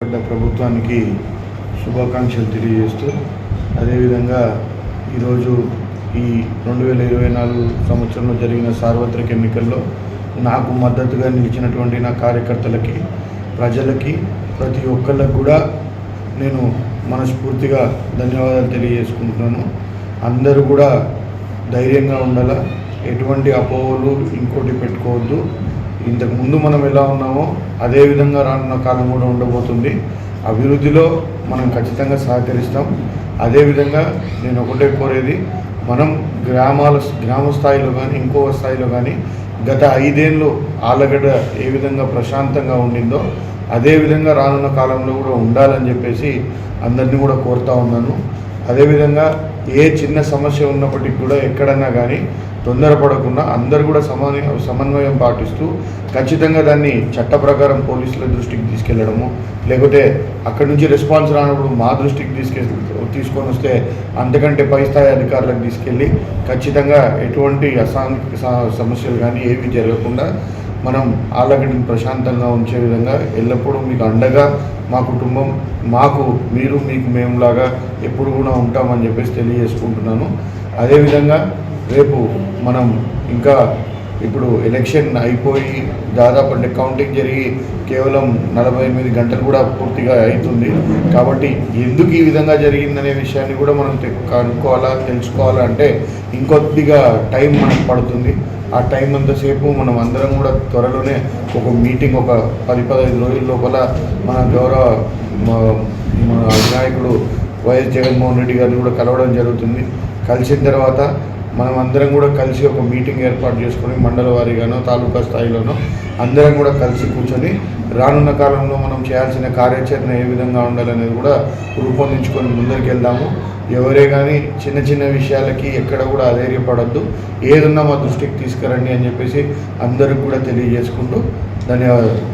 ప్రభుత్వానికి శుభాకాంక్షలు తెలియజేస్తూ అదేవిధంగా ఈరోజు ఈ 2024 సంవత్సరంలో జరిగిన సార్వత్రిక ఎన్నికల్లో నాకు మద్దతుగా నిలిచినటువంటి నా కార్యకర్తలకి, ప్రజలకి, ప్రతి ఒక్కళ్ళకు కూడా నేను మనస్ఫూర్తిగా ధన్యవాదాలు తెలియజేసుకుంటున్నాను. అందరూ కూడా ధైర్యంగా ఉండాలా, ఎటువంటి అపోహలు ఇంకోటి పెట్టుకోవద్దు. ఇంతకుముందు మనం ఎలా ఉన్నామో అదేవిధంగా రానున్న కాలం కూడా ఉండబోతుంది. అభివృద్ధిలో మనం ఖచ్చితంగా సహకరిస్తాం. అదేవిధంగా నేను ఒకటే కోరేది, మనం గ్రామ స్థాయిలో కానీ ఇంకో స్థాయిలో కానీ గత 5 ఏళ్ళు ఆలగడ్డ ఏ విధంగా ప్రశాంతంగా ఉండిందో అదేవిధంగా రానున్న కాలంలో కూడా ఉండాలని చెప్పేసి అందరినీ కూడా కోరుతూ ఉన్నాను. అదేవిధంగా ఏ చిన్న సమస్య ఉన్నప్పటికీ కూడా ఎక్కడన్నా కానీ తొందరపడకుండా అందరూ కూడా సమన్వయం పాటిస్తూ ఖచ్చితంగా దాన్ని చట్ట ప్రకారం పోలీసుల దృష్టికి తీసుకెళ్లడము, లేకపోతే అక్కడి నుంచి రెస్పాన్స్ రానప్పుడు మా దృష్టికి తీసుకొని వస్తే అంతకంటే పై స్థాయి అధికారులకు తీసుకెళ్ళి ఖచ్చితంగా ఎటువంటి అసాంఘిక సమస్యలు కానీ ఏవి జరగకుండా మనం ఆలగడ్డని ప్రశాంతంగా ఉంచే విధంగా ఎల్లప్పుడూ మీకు అండగా మా కుటుంబం, మాకు మీరు, మీకు మేములాగా ఎప్పుడు కూడా ఉంటామని చెప్పేసి తెలియజేసుకుంటున్నాను. అదేవిధంగా రేపు మనం ఇంకా ఇప్పుడు ఎలక్షన్ అయిపోయి దాదాపు అంటే కౌంటింగ్ జరిగి కేవలం 48 గంటలు కూడా పూర్తిగా అవుతుంది. కాబట్టి ఎందుకు ఈ విధంగా జరిగిందనే విషయాన్ని కూడా మనం కనుక్కోవాలా, తెలుసుకోవాలా అంటే ఇంకొద్దిగా టైం మనకు పడుతుంది. ఆ టైం అంతసేపు మనం అందరం కూడా త్వరలోనే ఒక మీటింగ్ ఒక 10-15 రోజుల లోపల మన గౌరవ అధినాయకుడు వైఎస్ జగన్మోహన్ రెడ్డి గారిని కూడా కలవడం జరుగుతుంది. కలిసిన తర్వాత మనం అందరం కూడా కలిసి ఒక మీటింగ్ ఏర్పాటు చేసుకొని మండల వారీగానో తాలూకా స్థాయిలోనో అందరం కూడా కలిసి కూర్చొని రానున్న కాలంలో మనం చేయాల్సిన కార్యాచరణ ఏ విధంగా ఉండాలనేది కూడా రూపొందించుకొని ముందరికి వెళ్దాము. ఎవరే కానీ చిన్న చిన్న విషయాలకి ఎక్కడ కూడా అధైర్యపడద్దు, ఏదున్నా మా దృష్టికి తీసుకురండి అని చెప్పేసి అందరికి కూడా తెలియజేసుకుంటూ ధన్యవాదాలు.